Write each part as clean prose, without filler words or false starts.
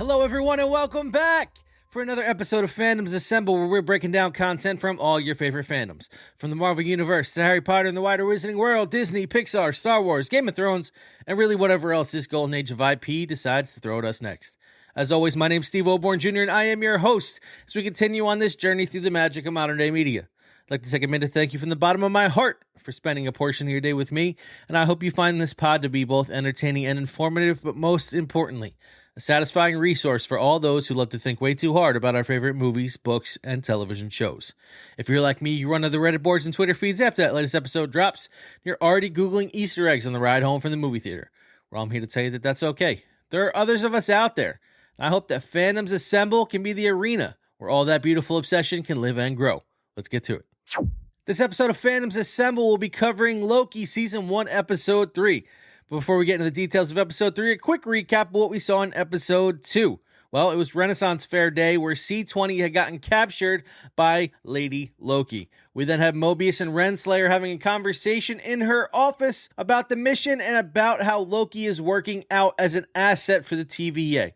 Hello, everyone, and welcome back for another episode of Fandoms Assemble, where we're breaking down content from all your favorite fandoms. From the Marvel Universe to Harry Potter and the wider Wizarding World, Disney, Pixar, Star Wars, Game of Thrones, and really whatever else this golden age of IP decides to throw at us next. As always, my name's Steve Oborn Jr., and I am your host as we continue on this journey through the magic of modern-day media. I'd like to take a minute to thank you from the bottom of my heart for spending a portion of your day with me, and I hope you find this pod to be both entertaining and informative, but most importantly, a satisfying resource for all those who love to think way too hard about our favorite movies, books, and television shows. If you're like me, you run to the Reddit boards and Twitter feeds after that latest episode drops, and you're already Googling Easter eggs on the ride home from the movie theater. Well, I'm here to tell you that that's okay. There are others of us out there, and I hope that Fandoms Assemble can be the arena where all that beautiful obsession can live and grow. Let's get to it. This episode of Fandoms Assemble will be covering Loki Season 1, Episode 3. But before we get into the details of Episode 3, a quick recap of what we saw in Episode 2. Well, it was Renaissance Fair Day where C20 had gotten captured by Lady Loki. We then had Mobius and Renslayer having a conversation in her office about the mission and about how Loki is working out as an asset for the TVA.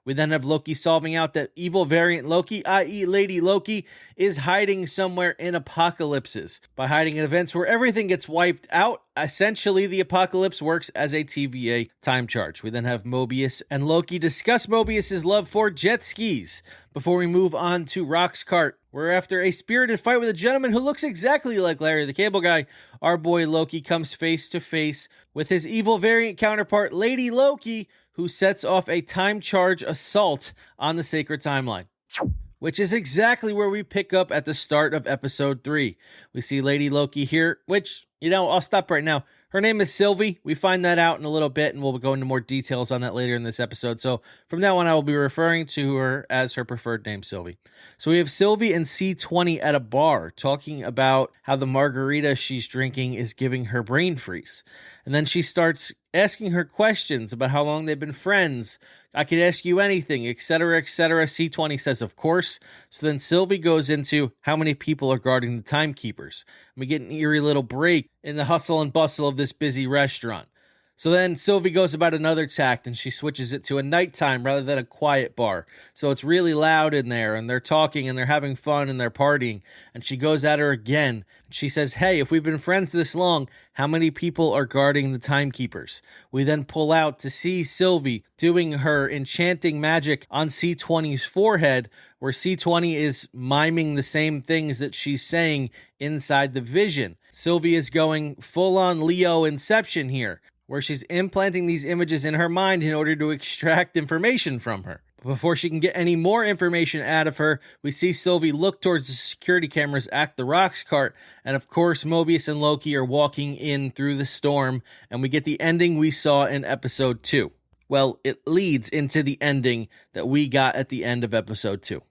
We then have Loki solving out that evil variant Loki, i.e. Lady Loki, is hiding somewhere in apocalypses. By hiding in events where everything gets wiped out, essentially the apocalypse works as a TVA time charge. We then have Mobius and Loki discuss Mobius's love for jet skis before we move on to Roxcart, where after a spirited fight with a gentleman who looks exactly like Larry the Cable Guy, our boy Loki comes face to face with his evil variant counterpart, Lady Loki, who sets off a time charge assault on the sacred timeline, which is exactly where we pick up at the start of Episode 3. We see Lady Loki here, which, I'll stop right now. Her name is Sylvie. We find that out in a little bit, and we'll go into more details on that later in this episode. So from now on, I will be referring to her as her preferred name, Sylvie. So we have Sylvie and C20 at a bar talking about how the margarita she's drinking is giving her brain freeze. And then she starts asking her questions about how long they've been friends. I could ask you anything, etc., etc. C20 says, of course. So then Sylvie goes into how many people are guarding the TimeKeepers. And we get an eerie little break in the hustle and bustle of this busy restaurant. So then Sylvie goes about another tact and she switches it to a nighttime rather than a quiet bar. So it's really loud in there and they're talking and they're having fun and they're partying. And she goes at her again. She says, hey, if we've been friends this long, how many people are guarding the TimeKeepers? We then pull out to see Sylvie doing her enchanting magic on C20's forehead, where C20 is miming the same things that she's saying inside the vision. Sylvie is going full-on Leo Inception here, where she's implanting these images in her mind in order to extract information from her. Before she can get any more information out of her, we see Sylvie look towards the security cameras at the Roxcart, and of course Mobius and Loki are walking in through the storm, and we get the ending we saw in Episode 2. Well, it leads into the ending that we got at the end of Episode 2.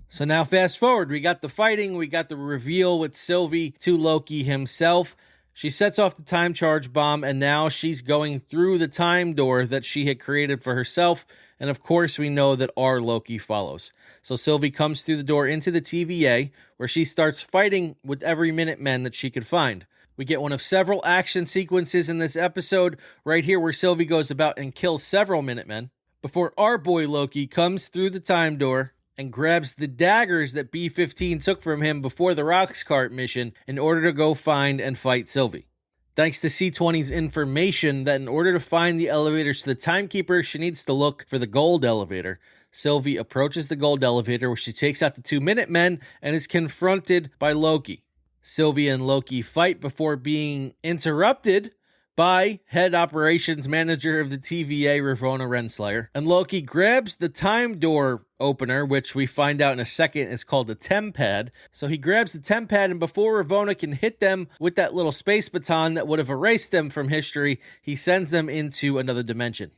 So now fast forward, we got the fighting, we got the reveal with Sylvie to Loki himself. She sets off the time charge bomb, and now she's going through the time door that she had created for herself. And of course, we know that our Loki follows. So Sylvie comes through the door into the TVA, where she starts fighting with every Minutemen that she could find. We get one of several action sequences in this episode, right here where Sylvie goes about and kills several Minutemen, before our boy Loki comes through the time door and grabs the daggers that B-15 took from him before the Roxcart mission in order to go find and fight Sylvie. Thanks to C20's information that in order to find the elevators to the Timekeeper, she needs to look for the gold elevator. Sylvie approaches the gold elevator where she takes out the 2 Minutemen and is confronted by Loki. Sylvie and Loki fight before being interrupted by head operations manager of the TVA, Ravonna Renslayer. And Loki grabs the time door opener, which we find out in a second is called a TemPad. So he grabs the TemPad, and before Ravonna can hit them with that little space baton that would have erased them from history, he sends them into another dimension.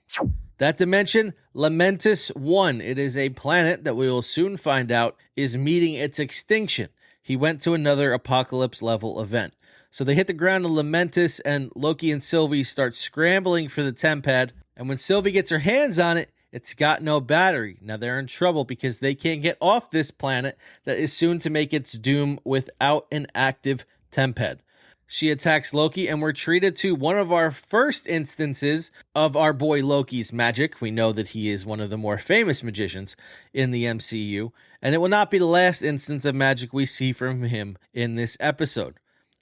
That dimension, Lamentus 1. It is a planet that we will soon find out is meeting its extinction. He went to another apocalypse level event. So they hit the ground in Lamentus, and Loki and Sylvie start scrambling for the TemPad. And when Sylvie gets her hands on it, it's got no battery. Now they're in trouble because they can't get off this planet that is soon to make its doom without an active TemPad. She attacks Loki, and we're treated to one of our first instances of our boy Loki's magic. We know that he is one of the more famous magicians in the MCU, and it will not be the last instance of magic we see from him in this episode.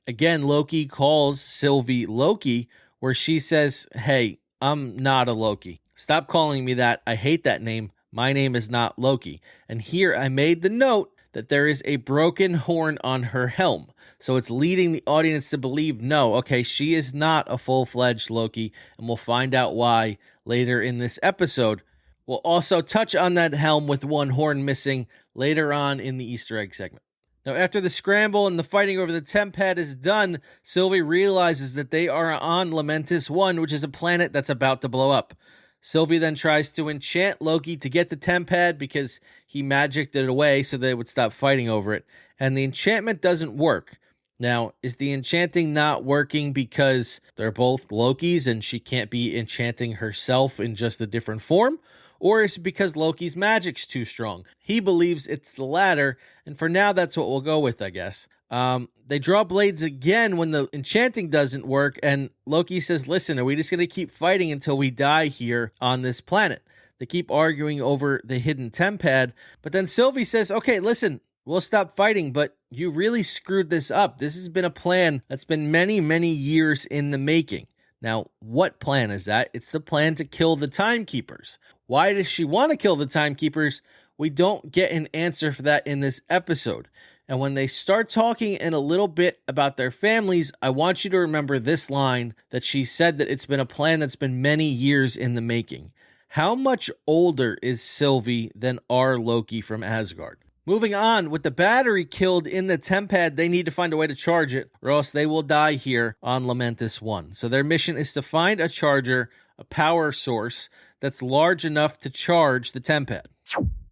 Again, Loki calls Sylvie Loki, where she says, "Hey, I'm not a Loki. Stop calling me that. I hate that name. My name is not Loki." And here I made the note that there is a broken horn on her helm. So it's leading the audience to believe, no, okay, she is not a full-fledged Loki, and we'll find out why later in this episode. We'll also touch on that helm with one horn missing later on in the Easter egg segment. Now, after the scramble and the fighting over the temp pad is done, Sylvie realizes that they are on Lamentis 1, which is a planet that's about to blow up. Sylvie then tries to enchant Loki to get the temp pad because he magicked it away so they would stop fighting over it. And the enchantment doesn't work. Now, is the enchanting not working because they're both Lokis and she can't be enchanting herself in just a different form? Or is it because Loki's magic's too strong? He believes it's the latter, and for now, that's what we'll go with, I guess. They draw blades again when the enchanting doesn't work, and Loki says, listen, are we just going to keep fighting until we die here on this planet? They keep arguing over the hidden temp pad, but then Sylvie says, okay, listen, we'll stop fighting, but you really screwed this up. This has been a plan that's been many, many years in the making. Now, what plan is that? It's the plan to kill the Timekeepers. Why does she want to kill the Timekeepers? We don't get an answer for that in this episode. And when they start talking in a little bit about their families, I want you to remember this line that she said, that it's been a plan that's been many years in the making. How much older is Sylvie than our Loki from Asgard? Moving on, with the battery killed in the temp pad, they need to find a way to charge it, or else they will die here on Lamentis 1. So their mission is to find a charger, a power source, that's large enough to charge the temp pad.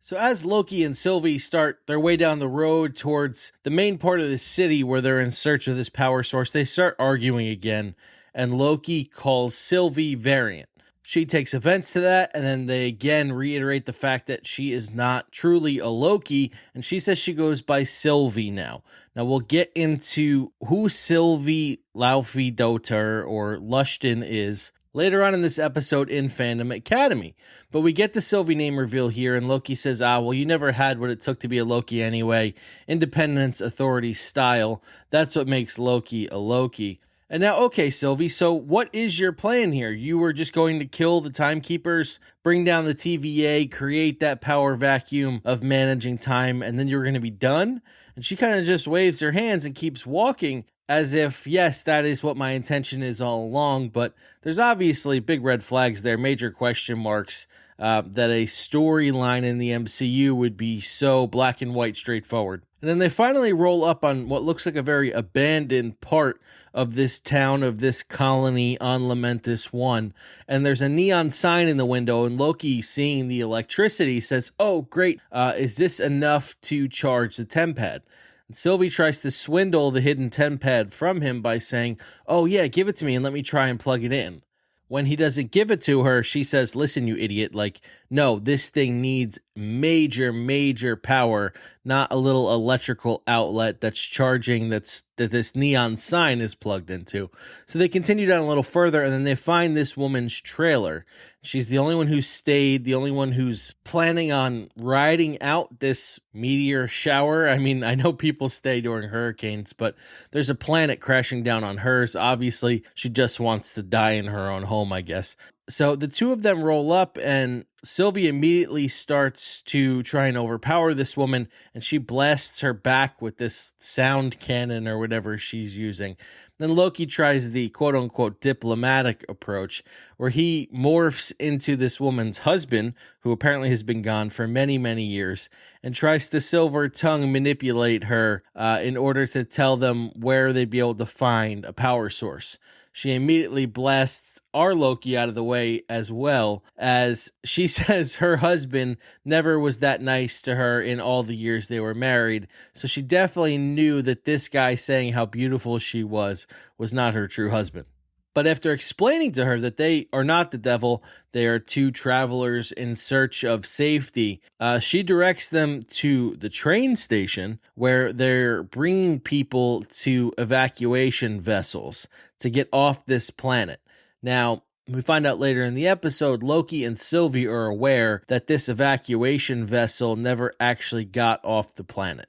So as Loki and Sylvie start their way down the road towards the main part of the city where they're in search of this power source, they start arguing again, and Loki calls Sylvie variant. She takes offense to that, and then they again reiterate the fact that she is not truly a Loki, and she says she goes by Sylvie now. Now, we'll get into who Sylvie Lushton or Lushton is later on in this episode in Fandom Academy. But we get the Sylvie name reveal here, and Loki says, well, you never had what it took to be a Loki anyway. Independence, authority, style. That's what makes Loki a Loki. And now, okay, Sylvie, so what is your plan here? You were just going to kill the Timekeepers, bring down the TVA, create that power vacuum of managing time, and then you were going to be done? And she kind of just waves her hands and keeps walking as if, yes, that is what my intention is all along, but there's obviously big red flags there, major question marks, that a storyline in the MCU would be so black and white straightforward. And then they finally roll up on what looks like a very abandoned part of this town, of this colony on Lamentis 1. And there's a neon sign in the window, and Loki, seeing the electricity, says, oh, great, is this enough to charge the temp pad? And Sylvie tries to swindle the hidden temp pad from him by saying, oh yeah, give it to me and let me try and plug it in. When he doesn't give it to her, she says, listen, you idiot, no, this thing needs major, major power, not a little electrical outlet that's charging that this neon sign is plugged into. So they continue down a little further, and then they find this woman's trailer. She's the only one who stayed, the only one who's planning on riding out this meteor shower. I mean, I know people stay during hurricanes, but there's a planet crashing down on hers. Obviously, she just wants to die in her own home, I guess. So the two of them roll up, and Sylvie immediately starts to try and overpower this woman, and she blasts her back with this sound cannon or whatever she's using. Then Loki tries the quote-unquote diplomatic approach, where he morphs into this woman's husband, who apparently has been gone for many, many years, and tries to silver tongue manipulate her in order to tell them where they'd be able to find a power source. She immediately blasts our Loki out of the way, as well as she says her husband never was that nice to her in all the years they were married. So she definitely knew that this guy saying how beautiful she was not her true husband. But after explaining to her that they are not the devil, they are two travelers in search of safety, she directs them to the train station where they're bringing people to evacuation vessels to get off this planet. Now, we find out later in the episode, Loki and Sylvie are aware that this evacuation vessel never actually got off the planet.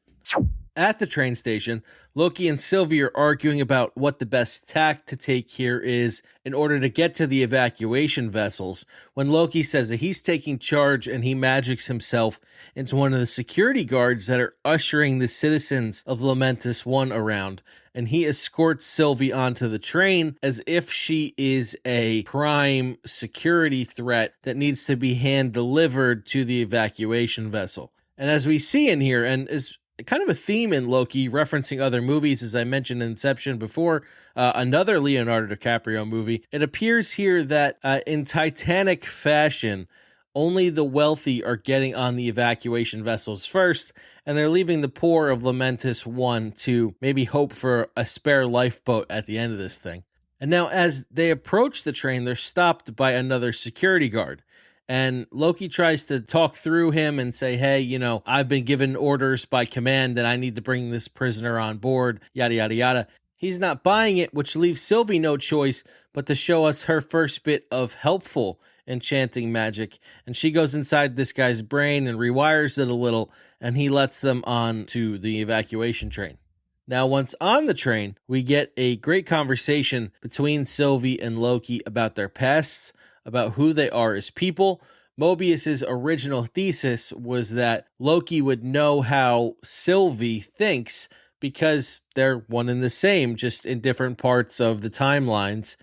At the train station, Loki and Sylvie are arguing about what the best tack to take here is in order to get to the evacuation vessels, when Loki says that he's taking charge and he magics himself into one of the security guards that are ushering the citizens of Lamentis 1 around, and he escorts Sylvie onto the train as if she is a prime security threat that needs to be hand-delivered to the evacuation vessel. And as we see in here, and is kind of a theme in Loki, referencing other movies, as I mentioned in Inception before, another Leonardo DiCaprio movie, it appears here that in Titanic fashion, only the wealthy are getting on the evacuation vessels first, and they're leaving the poor of Lamentis 1 to maybe hope for a spare lifeboat at the end of this thing. And now as they approach the train, they're stopped by another security guard. And Loki tries to talk through him and say, hey, you know, I've been given orders by command that I need to bring this prisoner on board, yada, yada, yada. He's not buying it, which leaves Sylvie no choice but to show us her first bit of helpful enchanting magic. And she goes inside this guy's brain and rewires it a little, and he lets them on to the evacuation train. Now, once on the train, we get a great conversation between Sylvie and Loki about their pasts, about who they are as people. Mobius's original thesis was that Loki would know how Sylvie thinks because they're one and the same, just in different parts of the timelines,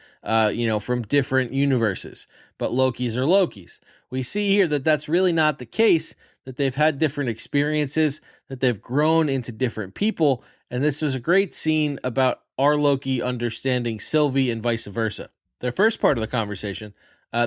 from different universes. But Lokis are Lokis. We see here that that's really not the case, that they've had different experiences, that they've grown into different people, and this was a great scene about our Loki understanding Sylvie and vice versa. Their first part of the conversation,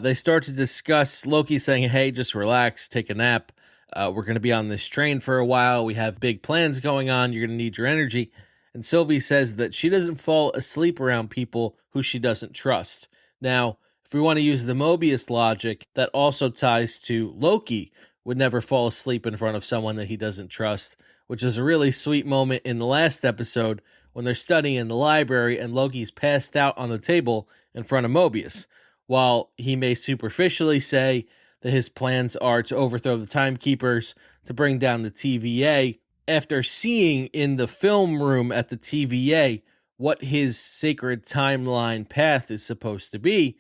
they start to discuss Loki saying, hey, just relax, take a nap. We're going to be on this train for a while. We have big plans going on. You're going to need your energy. And Sylvie says that she doesn't fall asleep around people who she doesn't trust. Now, if we want to use the Mobius logic, that also ties to Loki would never fall asleep in front of someone that he doesn't trust, which is a really sweet moment in the last episode when they're studying in the library and Loki's passed out on the table in front of Mobius. While he may superficially say that his plans are to overthrow the Timekeepers, to bring down the TVA, after seeing in the film room at the TVA what his sacred timeline path is supposed to be,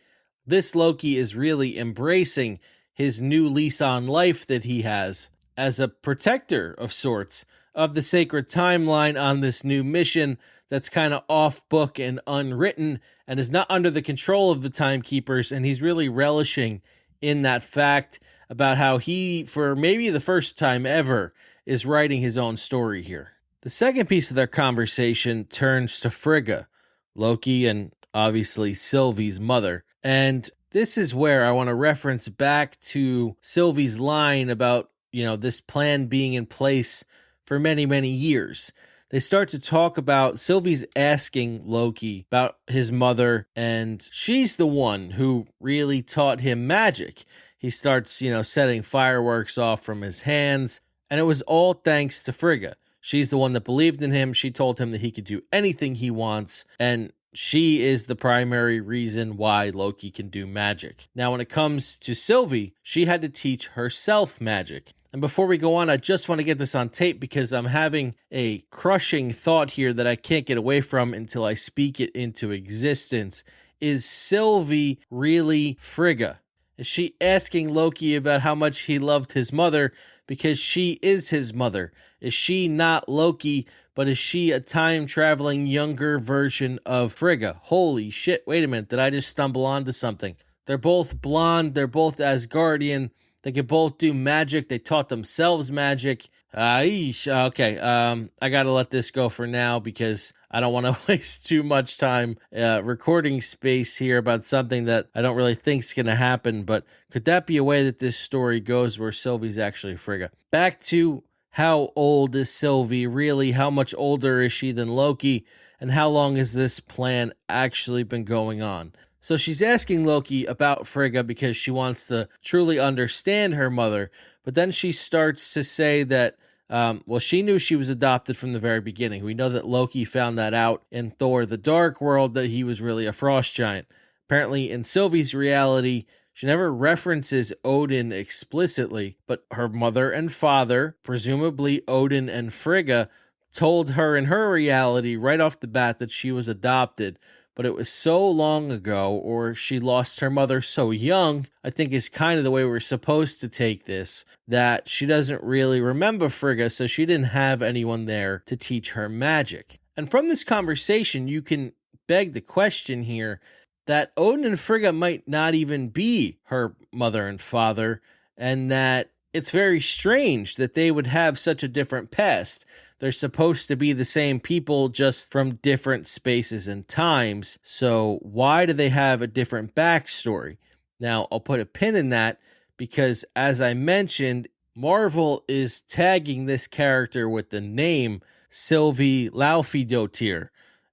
this Loki is really embracing his new lease on life that he has as a protector of sorts of the sacred timeline on this new mission that's kind of off book and unwritten and is not under the control of the Timekeepers, and he's really relishing in that fact about how he, for maybe the first time ever, is writing his own story here. The second piece of their conversation turns to Frigga, Loki and obviously Sylvie's mother, and this is where I want to reference back to Sylvie's line about, this plan being in place for many, many years. They start to talk about Sylvie's asking Loki about his mother, and she's the one who really taught him magic. He starts, setting fireworks off from his hands, and it was all thanks to Frigga. She's the one that believed in him. She told him that he could do anything he wants, and she is the primary reason why Loki can do magic. Now, when it comes to Sylvie, she had to teach herself magic. And before we go on, I just want to get this on tape because I'm having a crushing thought here that I can't get away from until I speak it into existence. Is Sylvie really Frigga? Is she asking Loki about how much he loved his mother because she is his mother? Is she not Loki, but is she a time-traveling younger version of Frigga? Holy shit, wait a minute, did I just stumble onto something? They're both blonde, they're both Asgardian, they could both do magic, they taught themselves magic. Okay, I gotta let this go for now because I don't want to waste too much time recording space here about something that I don't really think is going to happen, but could that be a way that this story goes where Sylvie's actually Frigga? Back to how old is Sylvie really? How much older is she than Loki? And how long has this plan actually been going on? So she's asking Loki about Frigga because she wants to truly understand her mother, but then she starts to say that, well, she knew she was adopted from the very beginning. We know that Loki found that out in Thor the Dark World, that he was really a frost giant. Apparently, in Sylvie's reality, she never references Odin explicitly, but her mother and father, presumably Odin and Frigga, told her in her reality right off the bat that she was adopted. But it was so long ago, or she lost her mother so young, I think is kind of the way we're supposed to take this, that she doesn't really remember Frigga, so she didn't have anyone there to teach her magic. And from this conversation, you can beg the question here that Odin and Frigga might not even be her mother and father, and that it's very strange that they would have such a different past. They're supposed to be the same people, just from different spaces and times. So why do they have a different backstory? Now, I'll put a pin in that because, as I mentioned, Marvel is tagging this character with the name Sylvie Lushton,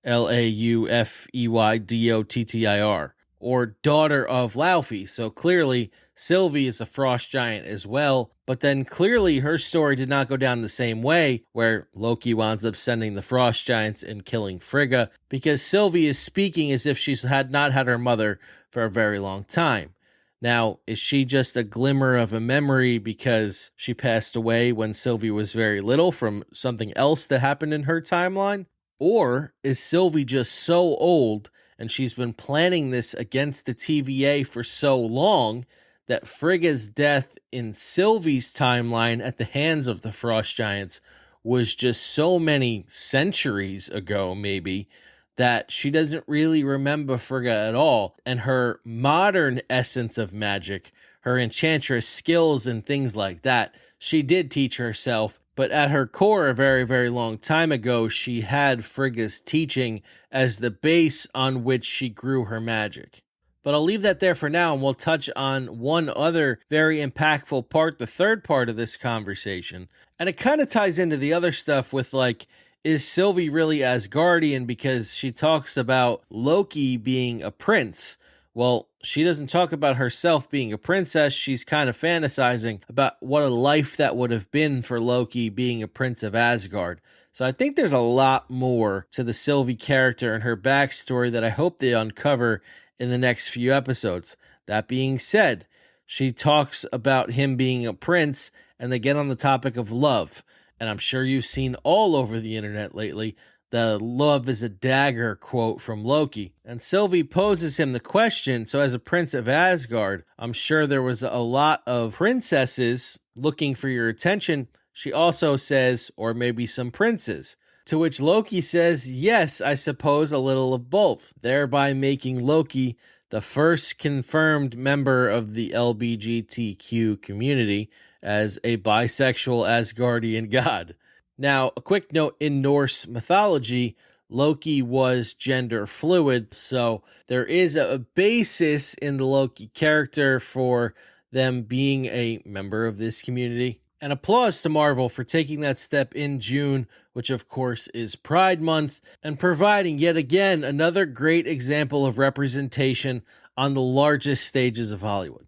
Laufeydottir, or daughter of Laufey. So clearly, Sylvie is a frost giant as well, but then clearly her story did not go down the same way, where Loki winds up sending the frost giants and killing Frigga, because Sylvie is speaking as if she's not had her mother for a very long time. Now, is she just a glimmer of a memory because she passed away when Sylvie was very little from something else that happened in her timeline? Or is Sylvie just so old and she's been planning this against the TVA for so long that Frigga's death in Sylvie's timeline at the hands of the Frost Giants was just so many centuries ago, maybe, that she doesn't really remember Frigga at all. And her modern essence of magic, her Enchantress skills and things like that, she did teach herself. But at her core, a very, very long time ago, she had Frigga's teaching as the base on which she grew her magic. But I'll leave that there for now, and we'll touch on one other very impactful part, the third part of this conversation. And it kind of ties into the other stuff with, like, is Sylvie really Asgardian? Because she talks about Loki being a prince. Well, she doesn't talk about herself being a princess. She's kind of fantasizing about what a life that would have been for Loki being a prince of Asgard. So I think there's a lot more to the Sylvie character and her backstory that I hope they uncover in the next few episodes. That being said, she talks about him being a prince, and they get on the topic of love. And I'm sure you've seen all over the internet lately the "love is a dagger" quote from Loki. And Sylvie poses him the question, so as a prince of Asgard, I'm sure there was a lot of princesses looking for your attention. She also says, or maybe some princes. To which Loki says, yes, I suppose a little of both, thereby making Loki the first confirmed member of the LGBTQ community as a bisexual Asgardian god. Now, a quick note, in Norse mythology, Loki was gender fluid, so there is a basis in the Loki character for them being a member of this community. And applause to Marvel for taking that step in June, which of course is Pride Month, and providing yet again another great example of representation on the largest stages of Hollywood.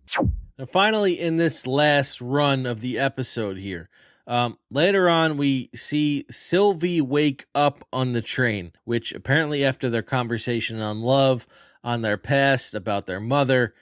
And finally, in this last run of the episode here, later on we see Sylvie wake up on the train, which apparently after their conversation on love, on their past, about their mother,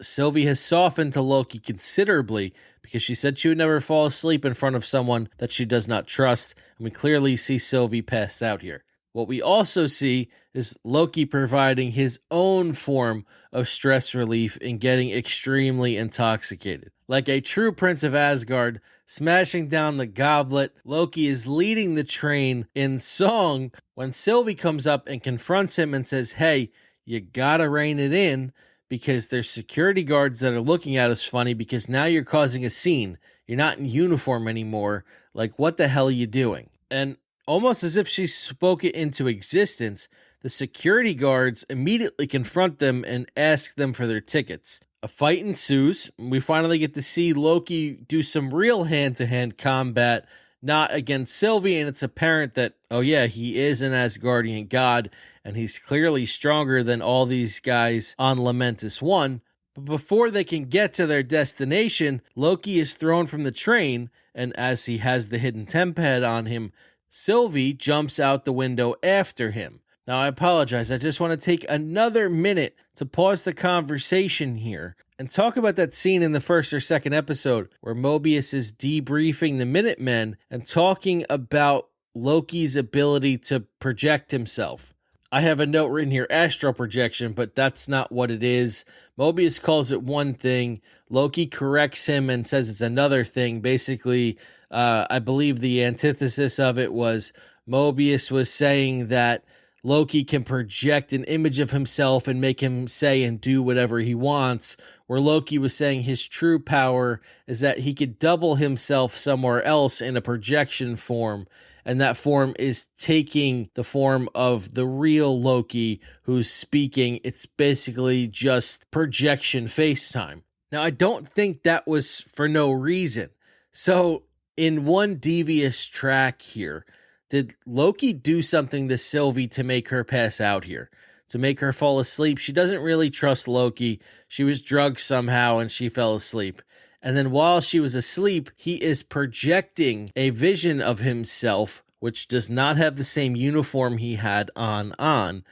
Sylvie has softened to Loki considerably, because she said she would never fall asleep in front of someone that she does not trust, and we clearly see Sylvie passed out here. What we also see is Loki providing his own form of stress relief in getting extremely intoxicated. Like a true Prince of Asgard, smashing down the goblet, Loki is leading the train in song when Sylvie comes up and confronts him and says, hey, you gotta rein it in, because there's security guards that are looking at us funny because now you're causing a scene. You're not in uniform anymore. Like, what the hell are you doing? And almost as if she spoke it into existence, the security guards immediately confront them and ask them for their tickets. A fight ensues. We finally get to see Loki do some real hand-to-hand combat, not against Sylvie, and it's apparent that, oh yeah, he is an Asgardian god, and he's clearly stronger than all these guys on Lamentis 1. But before they can get to their destination, Loki is thrown from the train, and as he has the hidden temp head on him, Sylvie jumps out the window after him. Now, I apologize. I just want to take another minute to pause the conversation here and talk about that scene in the first or second episode where Mobius is debriefing the Minutemen and talking about Loki's ability to project himself. I have a note written here, astral projection, but that's not what it is. Mobius calls it one thing. Loki corrects him and says it's another thing. Basically, I believe the antithesis of it was Mobius was saying that Loki can project an image of himself and make him say and do whatever he wants, where Loki was saying his true power is that he could double himself somewhere else in a projection form, and that form is taking the form of the real Loki who's speaking. It's basically just projection FaceTime. Now, I don't think that was for no reason. So, in one devious track here, did Loki do something to Sylvie to make her pass out here? To make her fall asleep? She doesn't really trust Loki. She was drugged somehow and she fell asleep. And then while she was asleep, he is projecting a vision of himself, which does not have the same uniform he had on.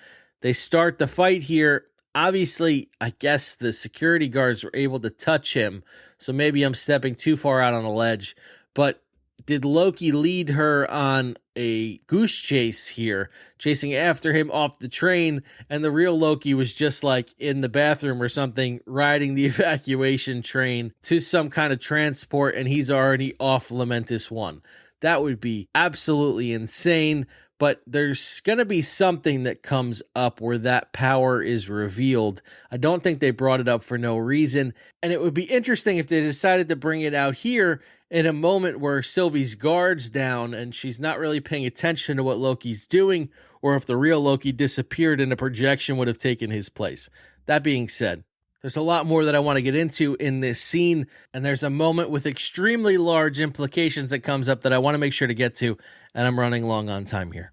They start the fight here. Obviously, I guess the security guards were able to touch him, so maybe I'm stepping too far out on a ledge. But did Loki lead her on a goose chase here, chasing after him off the train, and the real Loki was just like in the bathroom or something, riding the evacuation train to some kind of transport, and he's already off Lamentis 1. That would be absolutely insane, but there's going to be something that comes up where that power is revealed. I don't think they brought it up for no reason, and it would be interesting if they decided to bring it out here in a moment where Sylvie's guard's down and she's not really paying attention to what Loki's doing, or if the real Loki disappeared and a projection would have taken his place. That being said, there's a lot more that I want to get into in this scene, and there's a moment with extremely large implications that comes up that I want to make sure to get to, and I'm running long on time here.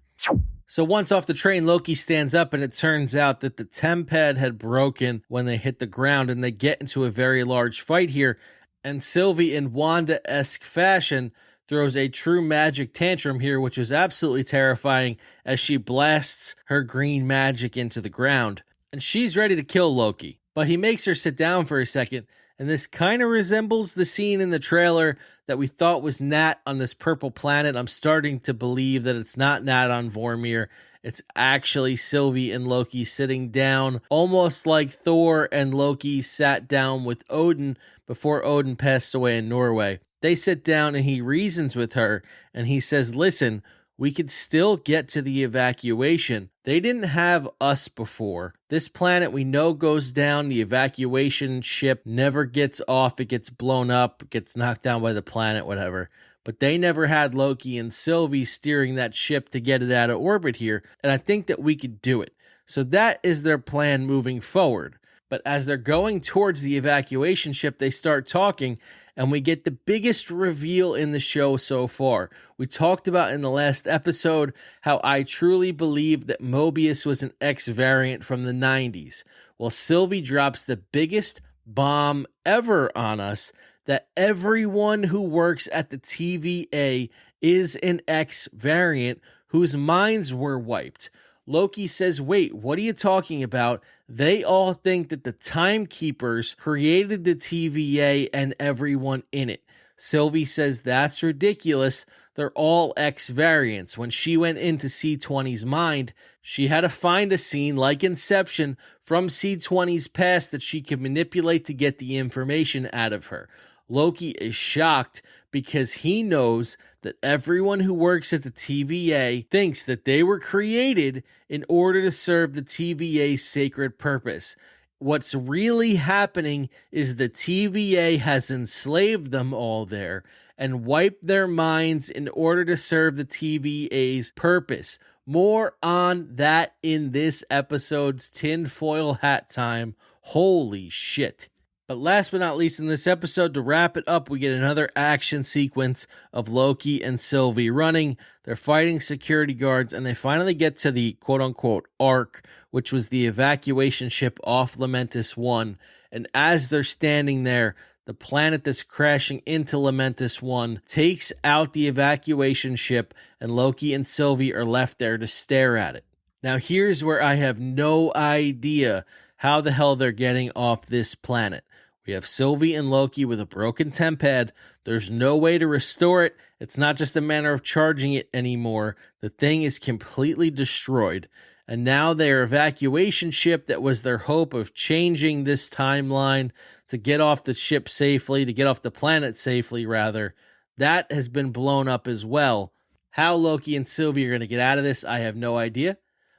So once off the train, Loki stands up, and it turns out that the temp pad had broken when they hit the ground, and they get into a very large fight here, and Sylvie, in Wanda-esque fashion, throws a true magic tantrum here, which is absolutely terrifying as she blasts her green magic into the ground. And she's ready to kill Loki, but he makes her sit down for a second, and this kind of resembles the scene in the trailer that we thought was Nat on this purple planet. I'm starting to believe that it's not Nat on Vormir. It's actually Sylvie and Loki sitting down, almost like Thor and Loki sat down with Odin before Odin passed away in Norway. They sit down and he reasons with her, and he says, listen, we could still get to the evacuation. They didn't have us before. This planet we know goes down. The evacuation ship never gets off. It gets blown up, gets knocked down by the planet, whatever. But they never had Loki and Sylvie steering that ship to get it out of orbit here, and I think that we could do it. So that is their plan moving forward. But as they're going towards the evacuation ship, they start talking, and we get the biggest reveal in the show so far. We talked about in the last episode how I truly believe that Mobius was an X variant from the 90s. Well, Sylvie drops the biggest bomb ever on us, that everyone who works at the TVA is an X variant whose minds were wiped. Loki says, wait, what are you talking about? They all think that the TimeKeepers created the TVA and everyone in it. Sylvie says that's ridiculous. They're all X variants. When she went into C20's mind, she had to find a scene like Inception from C20's past that she could manipulate to get the information out of her. Loki is shocked because he knows that everyone who works at the TVA thinks that they were created in order to serve the TVA's sacred purpose. What's really happening is the TVA has enslaved them all there and wiped their minds in order to serve the TVA's purpose. More on that in this episode's tinfoil hat time. Holy shit. But last but not least in this episode, to wrap it up, we get another action sequence of Loki and Sylvie running. They're fighting security guards, and they finally get to the quote-unquote Ark, which was the evacuation ship off Lamentis 1. And as they're standing there, the planet that's crashing into Lamentis 1 takes out the evacuation ship, and Loki and Sylvie are left there to stare at it. Now, here's where I have no idea how the hell they're getting off this planet. We have Sylvie and Loki with a broken TemPad. There's no way to restore it. It's not just a matter of charging it anymore. The thing is completely destroyed. And now their evacuation ship that was their hope of changing this timeline to get off the ship safely, to get off the planet safely, rather, that has been blown up as well. How Loki and Sylvie are going to get out of this, I have no idea.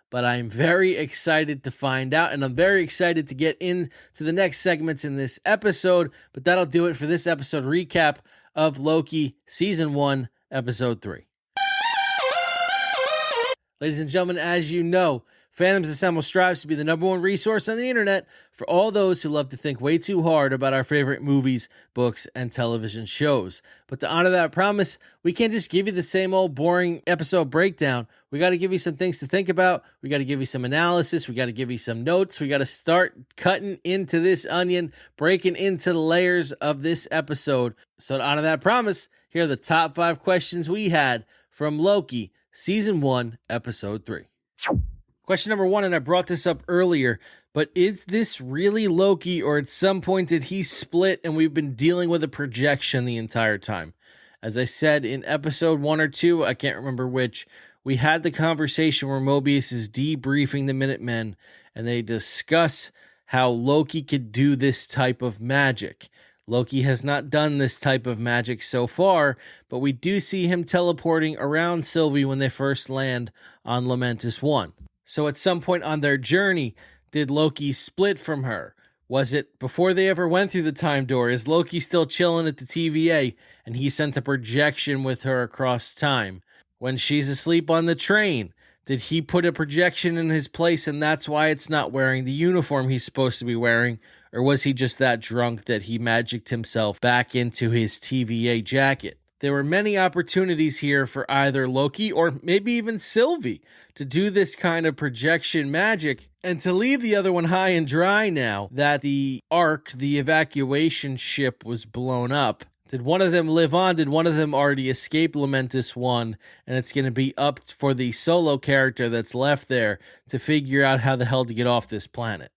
But I'm very excited to find out, and I'm very excited to get into the next segments in this episode. But that'll do it for this episode recap of Loki Season 1, Episode 3. Ladies and gentlemen, as you know, Fandoms Assemble strives to be the number one resource on the internet for all those who love to think way too hard about our favorite movies, books, and television shows. But to honor that promise, we can't just give you the same old boring episode breakdown. We got to give you some things to think about. We got to give you some analysis. We got to give you some notes. We got to start cutting into this onion, breaking into the layers of this episode. So to honor that promise, here are the top 5 questions we had from Loki, Season 1, Episode 3. Question number 1, and I brought this up earlier, but is this really Loki, or at some point did he split and we've been dealing with a projection the entire time? As I said in episode 1 or 2, I can't remember which, we had the conversation where Mobius is debriefing the Minutemen, and they discuss how Loki could do this type of magic. Loki has not done this type of magic so far, but we do see him teleporting around Sylvie when they first land on Lamentis 1. So at some point on their journey, did Loki split from her? Was it before they ever went through the time door? Is Loki still chilling at the TVA and he sent a projection with her across time? When she's asleep on the train, did he put a projection in his place and that's why it's not wearing the uniform he's supposed to be wearing? Or was he just that drunk that he magicked himself back into his TVA jacket? There were many opportunities here for either Loki or maybe even Sylvie to do this kind of projection magic and to leave the other one high and dry now that the Ark, the evacuation ship, was blown up. Did one of them live on? Did one of them already escape Lamentis 1? And it's going to be up for the solo character that's left there to figure out how the hell to get off this planet.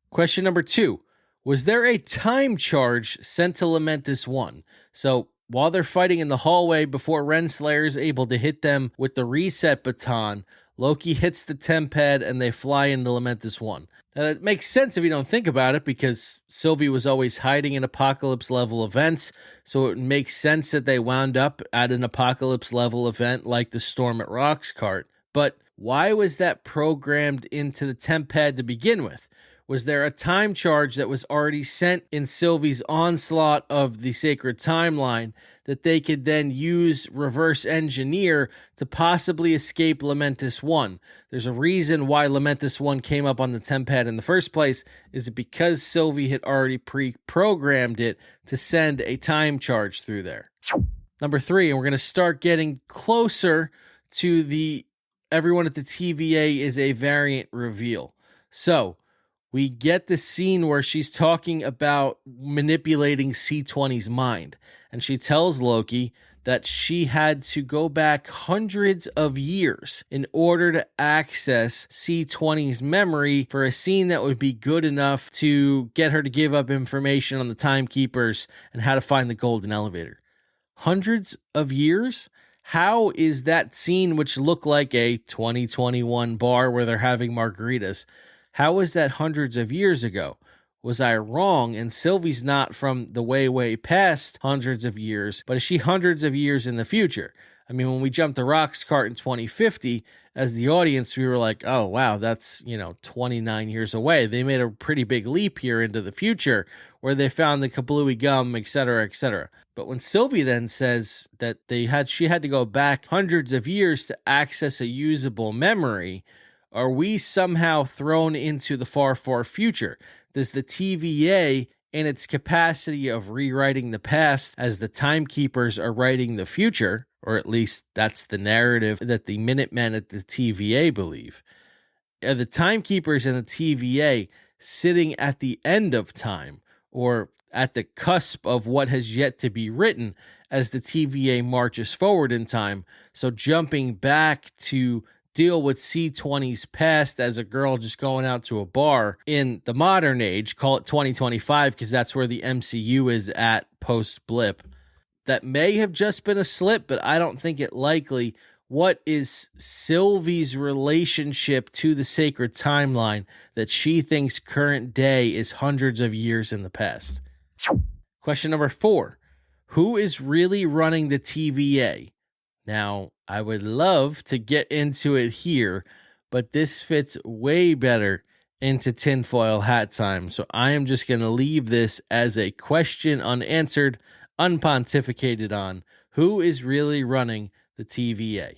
Question number 2. Was there a time charge sent to Lamentis 1? So while they're fighting in the hallway before Renslayer is able to hit them with the reset baton, Loki hits the TemPad and they fly into Lamentis 1. Now that makes sense if you don't think about it, because Sylvie was always hiding in Apocalypse level events, so it makes sense that they wound up at an Apocalypse level event like the Storm at Roxcart. But why was that programmed into the TemPad to begin with? Was there a time charge that was already sent in Sylvie's onslaught of the sacred timeline that they could then use reverse engineer to possibly escape Lamentis 1? There's a reason why Lamentis 1 came up on the TemPad in the first place, is it because Sylvie had already pre-programmed it to send a time charge through there. Number 3, and we're going to start getting closer to the everyone at the TVA is a variant reveal. So we get the scene where she's talking about manipulating C20's mind. And she tells Loki that she had to go back hundreds of years in order to access C20's memory for a scene that would be good enough to get her to give up information on the Timekeepers and how to find the golden elevator. Hundreds of years? How is that scene, which looked like a 2021 bar where they're having margaritas, how was that hundreds of years ago? Was I wrong? And Sylvie's not from the way past hundreds of years, but is she hundreds of years in the future? I mean, when we jumped to Roxcart in 2050, as the audience, we were like, oh, wow, that's, 29 years away. They made a pretty big leap here into the future where they found the kablooey gum, et cetera, et cetera. But when Sylvie then says that she had to go back hundreds of years to access a usable memory, are we somehow thrown into the far, far future? Does the TVA in its capacity of rewriting the past as the Timekeepers are writing the future, or at least that's the narrative that the Minutemen at the TVA believe. Are the Timekeepers and the TVA sitting at the end of time, or at the cusp of what has yet to be written as the TVA marches forward in time? So jumping back to deal with C20's past as a girl just going out to a bar in the modern age, call it 2025 because that's where the MCU is at post-blip. That may have just been a slip, but I don't think it likely. What is Sylvie's relationship to the sacred timeline that she thinks current day is hundreds of years in the past? Question number 4. Who is really running the TVA? Now, I would love to get into it here, but this fits way better into tinfoil hat time. So I am just going to leave this as a question unanswered, unpontificated on. Who is really running the TVA?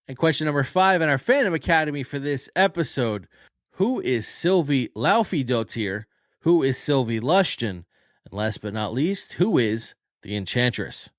And question number 5 in our Fandom Academy for this episode. Who is Sylvie Lushton? Who is Sylvie Lushton? And last but not least, who is the Enchantress?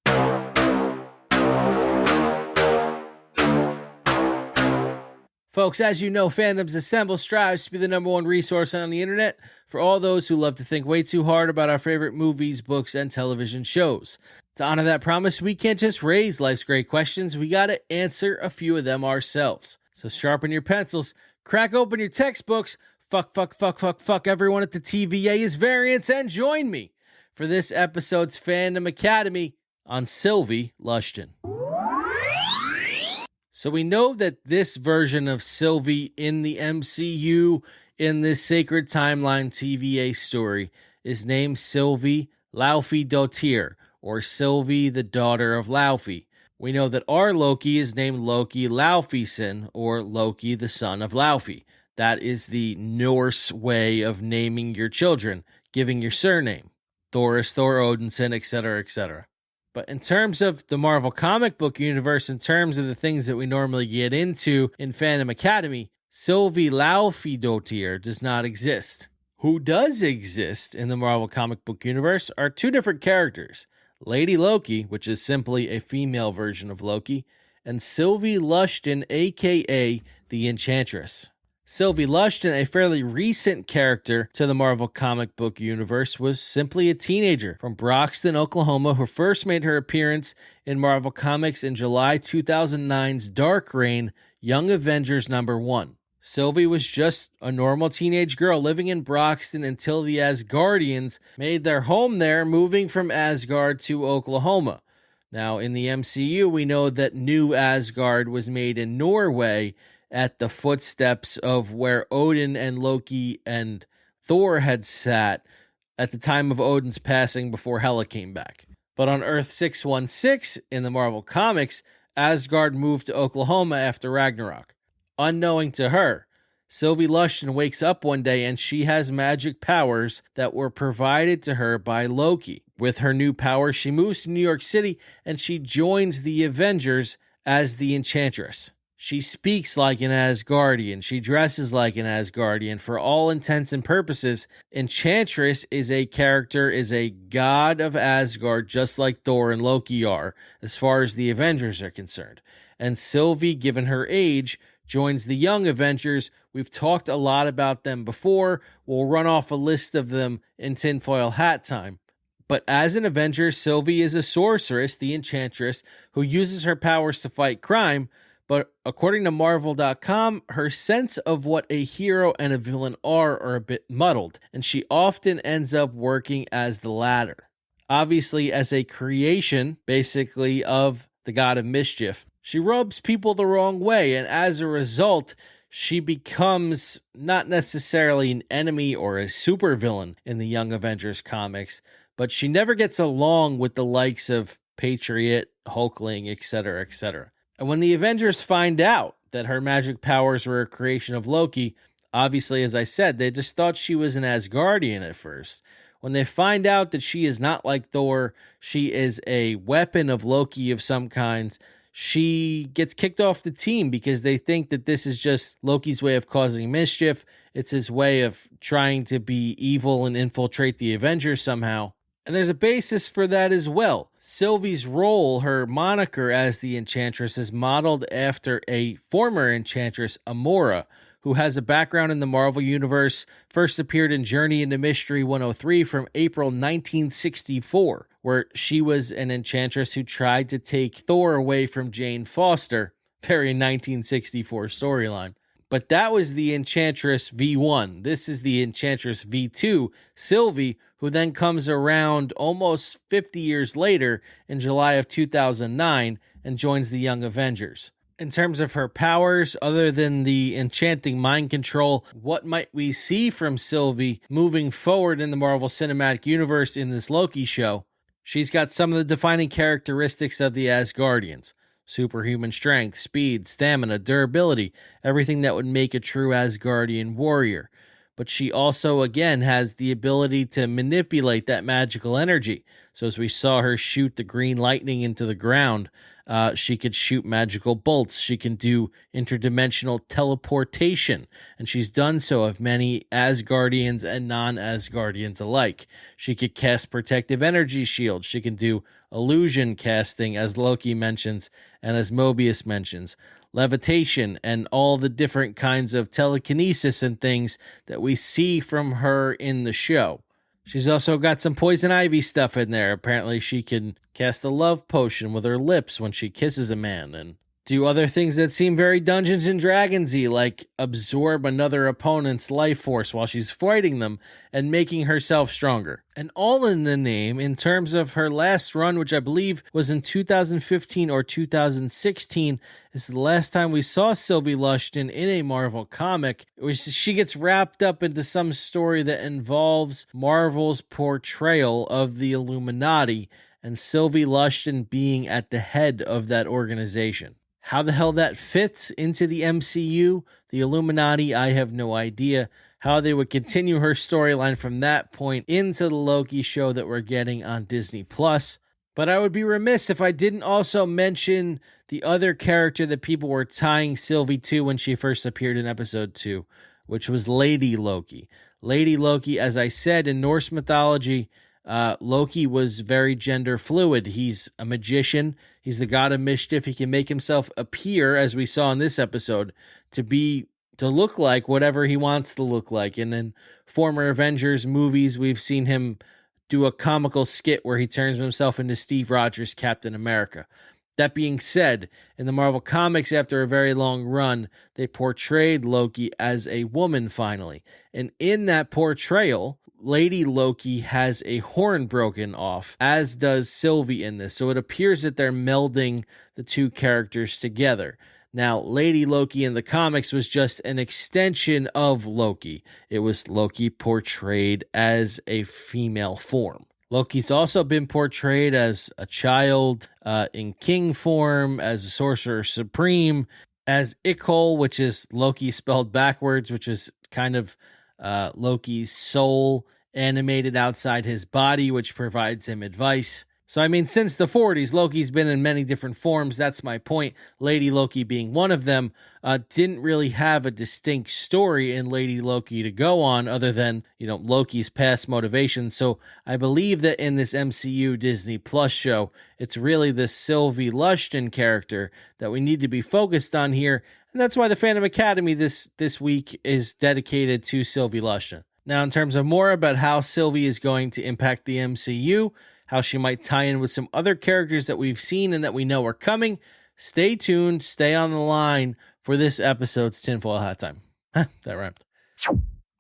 Folks, as you know, Fandoms Assemble strives to be the #1 resource on the internet for all those who love to think way too hard about our favorite movies, books, and television shows. To honor that promise, we can't just raise life's great questions, we gotta answer a few of them ourselves. So sharpen your pencils, crack open your textbooks, fuck everyone at the TVA's variants, and join me for this episode's Fandom Academy on Sylvie Lushton. So we know that this version of Sylvie in the MCU, in this Sacred Timeline TVA story, is named Sylvie Lushton, or Sylvie, the daughter of Laufey. We know that our Loki is named Loki Laufeyson, or Loki, the son of Laufey. That is the Norse way of naming your children, giving your surname. Thorus, Thor Odinson, etc., etc. But in terms of the Marvel comic book universe, in terms of the things that we normally get into in Fandom Academy, Sylvie Lushton does not exist. Who does exist in the Marvel comic book universe are 2 different characters. Lady Loki, which is simply a female version of Loki, and Sylvie Lushton, aka the Enchantress. Sylvie Lushton, a fairly recent character to the Marvel comic book universe, was simply a teenager from Broxton, Oklahoma, who first made her appearance in Marvel Comics in July 2009's Dark Reign, Young Avengers #1. Sylvie was just a normal teenage girl living in Broxton until the Asgardians made their home there, moving from Asgard to Oklahoma. Now, in the MCU, we know that New Asgard was made in Norway, at the footsteps of where Odin and Loki and Thor had sat at the time of Odin's passing before Hela came back. But on Earth 616 in the Marvel Comics, Asgard moved to Oklahoma after Ragnarok. Unknowing to her, Sylvie Lushton wakes up one day and she has magic powers that were provided to her by Loki. With her new powers, she moves to New York City and she joins the Avengers as the Enchantress. She speaks like an Asgardian. She dresses like an Asgardian. For all intents and purposes, Enchantress is a god of Asgard, just like Thor and Loki are, as far as the Avengers are concerned. And Sylvie, given her age, joins the Young Avengers. We've talked a lot about them before. We'll run off a list of them in tinfoil hat time. But as an Avenger, Sylvie is a sorceress, the Enchantress, who uses her powers to fight crime. But according to Marvel.com, her sense of what a hero and a villain are a bit muddled, and she often ends up working as the latter. Obviously, as a creation, basically, of the god of mischief, she rubs people the wrong way, and as a result, she becomes not necessarily an enemy or a supervillain in the Young Avengers comics, but she never gets along with the likes of Patriot, Hulkling, etc., etc. And when the Avengers find out that her magic powers were a creation of Loki, obviously, as I said, they just thought she was an Asgardian at first. When they find out that she is not like Thor, she is a weapon of Loki of some kinds, she gets kicked off the team because they think that this is just Loki's way of causing mischief. It's his way of trying to be evil and infiltrate the Avengers somehow. And there's a basis for that as well. Sylvie's role, her moniker as the Enchantress, is modeled after a former Enchantress, Amora, who has a background in the Marvel Universe, first appeared in Journey into Mystery 103 from April 1964, where she was an Enchantress who tried to take Thor away from Jane Foster. Very 1964 storyline. But that was the Enchantress V1. This is the Enchantress V2, Sylvie, who then comes around almost 50 years later in July of 2009 and joins the Young Avengers. In terms of her powers, other than the enchanting mind control, what might we see from Sylvie moving forward in the Marvel Cinematic Universe in this Loki show? She's got some of the defining characteristics of the Asgardians. Superhuman strength, speed, stamina, durability, everything that would make a true Asgardian warrior. But she also, again, has the ability to manipulate that magical energy. So as we saw her shoot the green lightning into the ground, she could shoot magical bolts. She can do interdimensional teleportation, and she's done so of many Asgardians and non-Asgardians alike. She could cast protective energy shields. She can do illusion casting, as Loki mentions, and as Mobius mentions, levitation, and all the different kinds of telekinesis and things that we see from her in the show. She's also got some poison ivy stuff in there. Apparently she can cast a love potion with her lips when she kisses a man and do other things that seem very Dungeons and Dragons-y, like absorb another opponent's life force while she's fighting them and making herself stronger. And all in the name, in terms of her last run, which I believe was in 2015 or 2016, is the last time we saw Sylvie Lushton in a Marvel comic. She gets wrapped up into some story that involves Marvel's portrayal of the Illuminati and Sylvie Lushton being at the head of that organization. How the hell that fits into the MCU, the Illuminati, I have no idea. How they would continue her storyline from that point into the Loki show that we're getting on Disney+. But I would be remiss if I didn't also mention the other character that people were tying Sylvie to when she first appeared in episode 2, which was Lady Loki. Lady Loki, as I said, in Norse mythology, Loki was very gender fluid. He's a magician. He's the god of mischief. He can make himself appear, as we saw in this episode, to look like whatever he wants to look like. And in former Avengers movies, we've seen him do a comical skit where he turns himself into Steve Rogers' Captain America. That being said, in the Marvel Comics, after a very long run, they portrayed Loki as a woman finally. And in that portrayal, Lady Loki has a horn broken off, as does Sylvie in this. So it appears that they're melding the two characters together. Now, Lady Loki in the comics was just an extension of Loki. It was Loki portrayed as a female form. Loki's also been portrayed as a child in king form, as a sorcerer supreme, as Ickol, which is Loki spelled backwards, which is kind of Loki's soul animated outside his body, which provides him advice. So, I mean, since the 40s, Loki's been in many different forms. That's my point. Lady Loki being one of them, didn't really have a distinct story in Lady Loki to go on other than, Loki's past motivations. So I believe that in this MCU Disney Plus show, it's really the Sylvie Lushton character that we need to be focused on here. And that's why the Fandom Academy this week is dedicated to Sylvie Lushton. Now, in terms of more about how Sylvie is going to impact the MCU, how she might tie in with some other characters that we've seen and that we know are coming, stay tuned, stay on the line for this episode's Tinfoil Hat Time. That rhymed.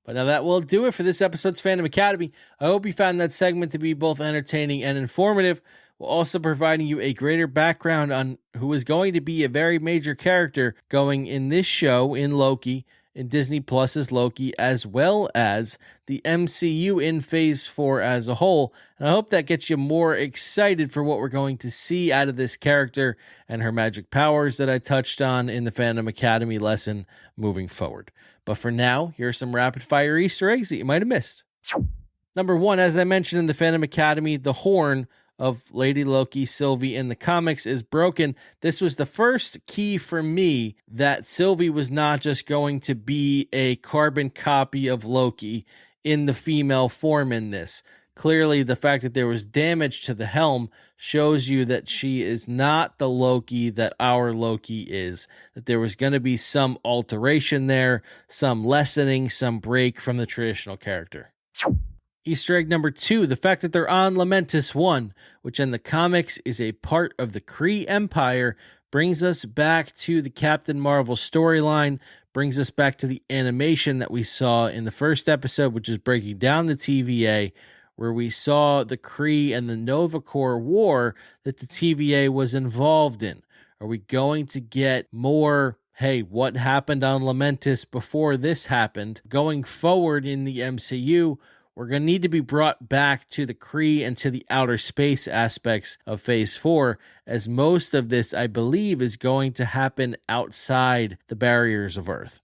But now that will do it for this episode's Fandom Academy. I hope you found that segment to be both entertaining and informative, while also providing you a greater background on who is going to be a very major character going in this show in Loki, in Disney Plus's Loki, as well as the MCU in Phase 4 as a whole. And I hope that gets you more excited for what we're going to see out of this character and her magic powers that I touched on in the Fandom Academy lesson moving forward. But for now, here are some rapid-fire Easter eggs that you might have missed. Number 1, as I mentioned in the Fandom Academy, the horn of Lady Loki, Sylvie in the comics is broken. This was the first key for me that Sylvie was not just going to be a carbon copy of Loki in the female form in this. Clearly, the fact that there was damage to the helm shows you that she is not the Loki that our Loki is, that there was going to be some alteration there, some lessening, some break from the traditional character. Easter egg number 2, the fact that they're on Lamentis 1, which in the comics is a part of the Kree Empire, brings us back to the Captain Marvel storyline, brings us back to the animation that we saw in the first episode, which is breaking down the TVA, where we saw the Kree and the Nova Corps war that the TVA was involved in. Are we going to get more, hey, what happened on Lamentis before this happened? Going forward in the MCU, we're going to need to be brought back to the Kree and to the outer space aspects of Phase 4, as most of this, I believe, is going to happen outside the barriers of Earth.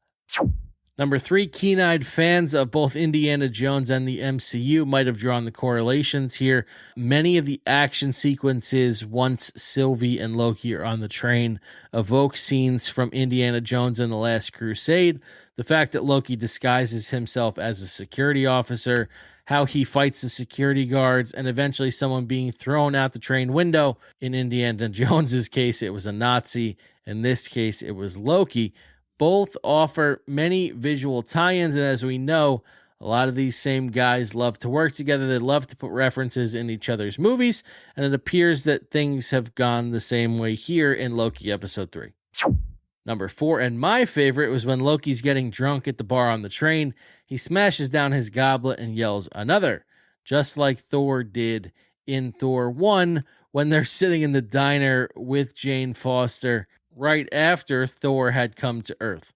Number 3, keen-eyed fans of both Indiana Jones and the MCU might have drawn the correlations here. Many of the action sequences once Sylvie and Loki are on the train evoke scenes from Indiana Jones and the Last Crusade. The fact that Loki disguises himself as a security officer, how he fights the security guards, and eventually someone being thrown out the train window. In Indiana Jones's case, it was a Nazi. In this case, it was Loki. Both offer many visual tie-ins, and as we know, a lot of these same guys love to work together. They love to put references in each other's movies, and it appears that things have gone the same way here in Loki Episode 3. Number 4, and my favorite, was when Loki's getting drunk at the bar on the train. He smashes down his goblet and yells, "Another!" just like Thor did in Thor 1 when they're sitting in the diner with Jane Foster right after Thor had come to Earth.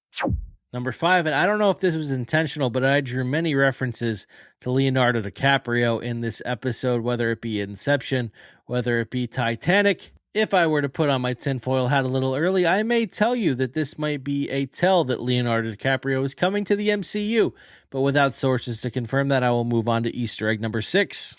Number 5, and I don't know if this was intentional, but I drew many references to Leonardo DiCaprio in this episode, whether it be Inception, whether it be Titanic. If I were to put on my tinfoil hat a little early, I may tell you that this might be a tell that Leonardo DiCaprio is coming to the MCU, but without sources to confirm that, I will move on to Easter egg number 6.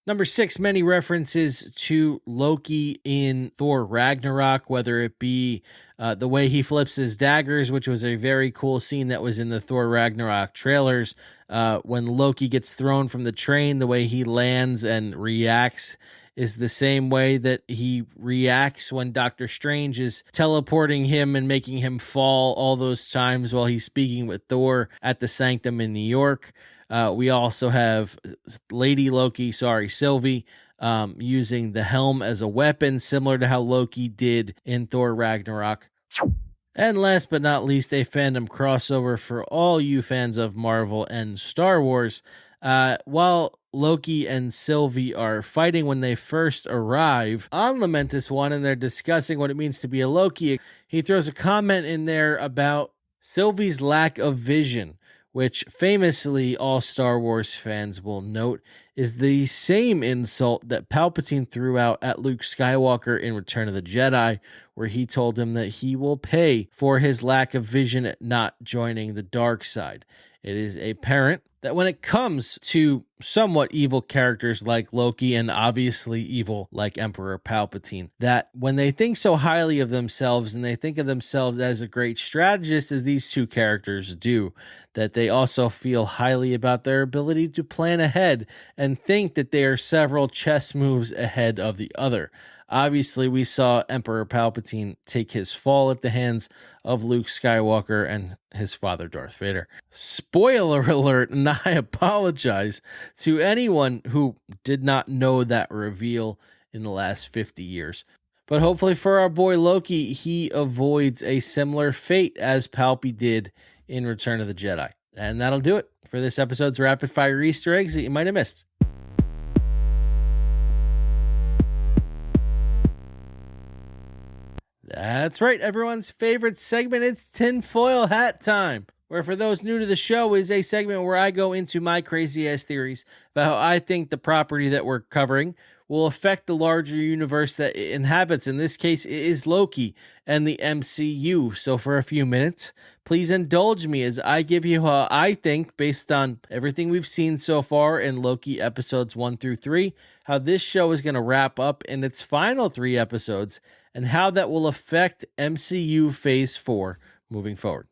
Number 6, many references to Loki in Thor Ragnarok, whether it be the way he flips his daggers, which was a very cool scene that was in the Thor Ragnarok trailers. When Loki gets thrown from the train, the way he lands and reacts is the same way that he reacts when Doctor Strange is teleporting him and making him fall all those times while he's speaking with Thor at the Sanctum in New York. We also have Sylvie, using the helm as a weapon, similar to how Loki did in Thor Ragnarok. And last but not least, a fandom crossover for all you fans of Marvel and Star Wars. While Loki and Sylvie are fighting when they first arrive on Lamentis 1 and they're discussing what it means to be a Loki, he throws a comment in there about Sylvie's lack of vision, which famously all Star Wars fans will note is the same insult that Palpatine threw out at Luke Skywalker in Return of the Jedi, where he told him that he will pay for his lack of vision at not joining the dark side. It is apparent that when it comes to somewhat evil characters like Loki and obviously evil like Emperor Palpatine, that when they think so highly of themselves and they think of themselves as a great strategist as these two characters do, that they also feel highly about their ability to plan ahead and think that they are several chess moves ahead of the other. Obviously, we saw Emperor Palpatine take his fall at the hands of Luke Skywalker and his father, Darth Vader. Spoiler alert, and I apologize to anyone who did not know that reveal in the last 50 years. But hopefully for our boy Loki, he avoids a similar fate as Palpy did in Return of the Jedi. And that'll do it for this episode's Rapid Fire Easter eggs that you might have missed. That's right, everyone's favorite segment. It's Tinfoil Hat Time, where for those new to the show is a segment where I go into my crazy ass theories about how I think the property that we're covering will affect the larger universe that it inhabits. In this case, it is Loki and the MCU. So for a few minutes, please indulge me as I give you how I think, based on everything we've seen so far in Loki episodes 1 through 3, how this show is going to wrap up in its final 3 episodes and how that will affect MCU Phase 4 moving forward.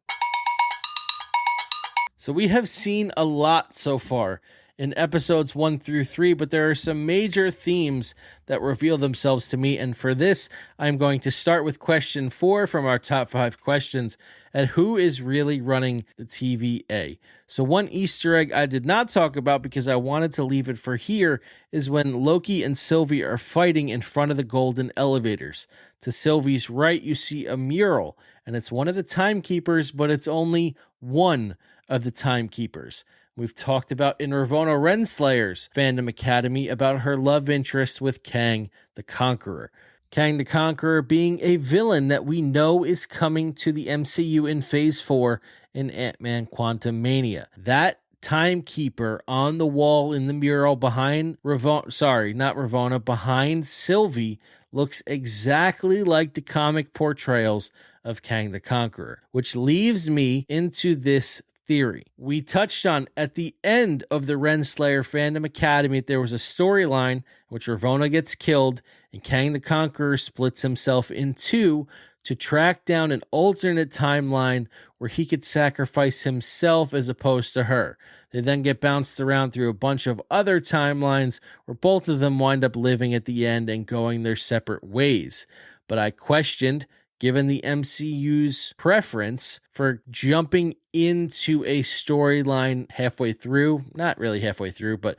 So we have seen a lot so far in episodes 1 through 3, but there are some major themes that reveal themselves to me. And for this, I'm going to start with question 4 from our top 5 questions, and who is really running the TVA? So one Easter egg I did not talk about because I wanted to leave it for here is when Loki and Sylvie are fighting in front of the golden elevators. To Sylvie's right, you see a mural, and it's one of the Timekeepers, but it's only one of the Timekeepers. We've talked about in Ravonna Renslayer's Fandom Academy about her love interest with Kang the Conqueror. Kang the Conqueror being a villain that we know is coming to the MCU in Phase 4 in Ant-Man Quantumania. That Timekeeper on the wall in the mural behind behind Sylvie looks exactly like the comic portrayals of Kang the Conqueror, which leaves me into this theory. We touched on at the end of the Renslayer Fandom Academy, there was a storyline in which Ravonna gets killed and Kang the Conqueror splits himself in two to track down an alternate timeline where he could sacrifice himself as opposed to her. They then get bounced around through a bunch of other timelines where both of them wind up living at the end and going their separate ways. But I questioned, given the MCU's preference for jumping into a storyline halfway through, not really halfway through, but,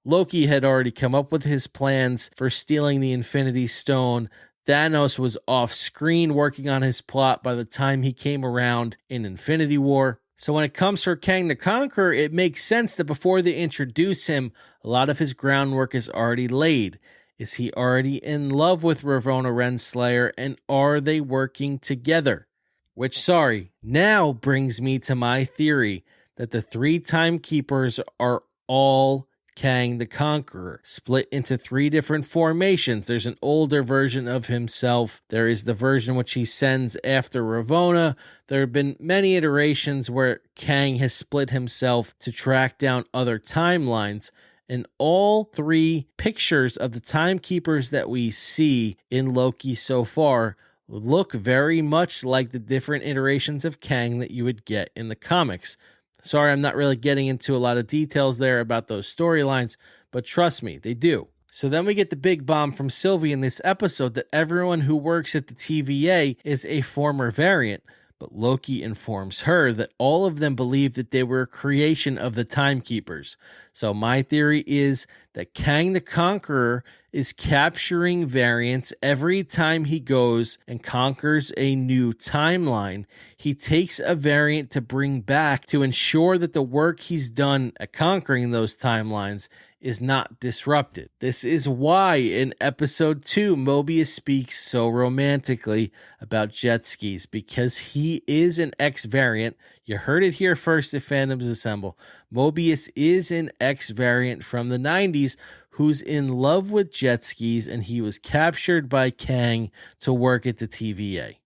Loki had already come up with his plans for stealing the Infinity Stone. Thanos was off screen working on his plot by the time he came around in Infinity War. So when it comes for Kang the Conqueror, it makes sense that before they introduce him, a lot of his groundwork is already laid. Is he already in love with Ravonna Renslayer, and are they working together? Which, now brings me to my theory that the 3 Timekeepers are all Kang the Conqueror, split into 3 different formations. There's an older version of himself. There is the version which he sends after Ravonna. There have been many iterations where Kang has split himself to track down other timelines. And all 3 pictures of the Timekeepers that we see in Loki so far look very much like the different iterations of Kang that you would get in the comics. Sorry, I'm not really getting into a lot of details there about those storylines, but trust me, they do. So then we get the big bomb from Sylvie in this episode that everyone who works at the TVA is a former variant. But Loki informs her that all of them believe that they were a creation of the Timekeepers. So my theory is that Kang the Conqueror is capturing variants every time he goes and conquers a new timeline. He takes a variant to bring back to ensure that the work he's done at conquering those timelines is not disrupted. This is why in episode 2, Mobius speaks so romantically about jet skis, because he is an X-variant. You heard it here first at Fandoms Assemble. Mobius is an X-variant from the 90s who's in love with jet skis, and he was captured by Kang to work at the TVA.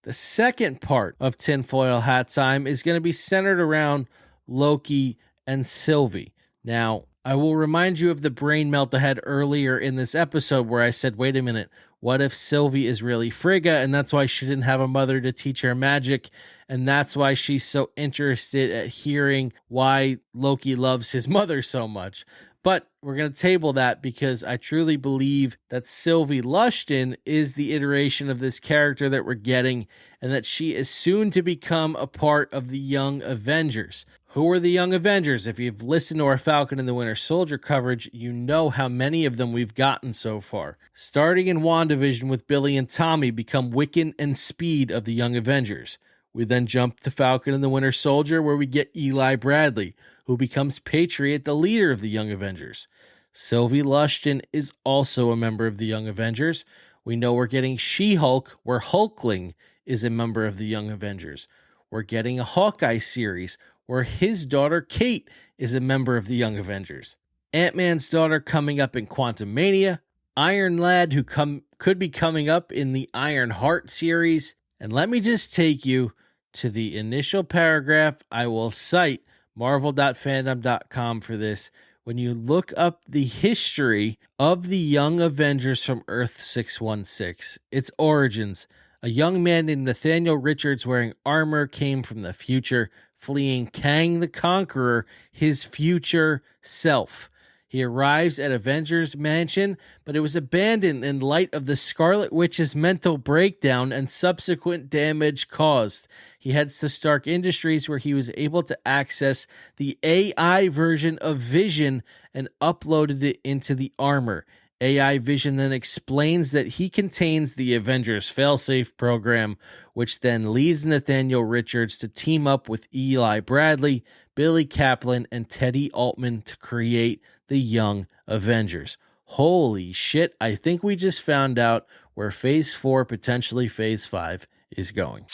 The second part of Tinfoil Hat Time is going to be centered around Loki and Sylvie. Now, I will remind you of the brain melt I had earlier in this episode where I said, wait a minute, what if Sylvie is really Frigga, and that's why she didn't have a mother to teach her magic, and that's why she's so interested at hearing why Loki loves his mother so much. But we're going to table that because I truly believe that Sylvie Lushton is the iteration of this character that we're getting, and that she is soon to become a part of the Young Avengers. Who are the Young Avengers? If you've listened to our Falcon and the Winter Soldier coverage, you know how many of them we've gotten so far. Starting in WandaVision with Billy and Tommy become Wiccan and Speed of the Young Avengers. We then jump to Falcon and the Winter Soldier where we get Eli Bradley, who becomes Patriot, the leader of the Young Avengers. Sylvie Lushton is also a member of the Young Avengers. We know we're getting She-Hulk, where Hulkling is a member of the Young Avengers. We're getting a Hawkeye series where his daughter Kate is a member of the Young Avengers. Ant-Man's daughter coming up in Quantumania, Iron Lad who could be coming up in the Iron Heart series. And let me just take you to the initial paragraph. I will cite marvel.fandom.com for this. When you look up the history of the Young Avengers from Earth 616, its origins, a young man named Nathaniel Richards wearing armor came from the future, fleeing Kang the Conqueror, his future self. He arrives at Avengers Mansion, but it was abandoned in light of the Scarlet Witch's mental breakdown and subsequent damage caused. He heads to Stark Industries, where he was able to access the AI version of Vision and uploaded it into the armor. AI Vision then explains that he contains the Avengers Failsafe program, which then leads Nathaniel Richards to team up with Eli Bradley, Billy Kaplan, and Teddy Altman to create the Young Avengers. Holy shit, I think we just found out where Phase 4, potentially Phase 5, is going.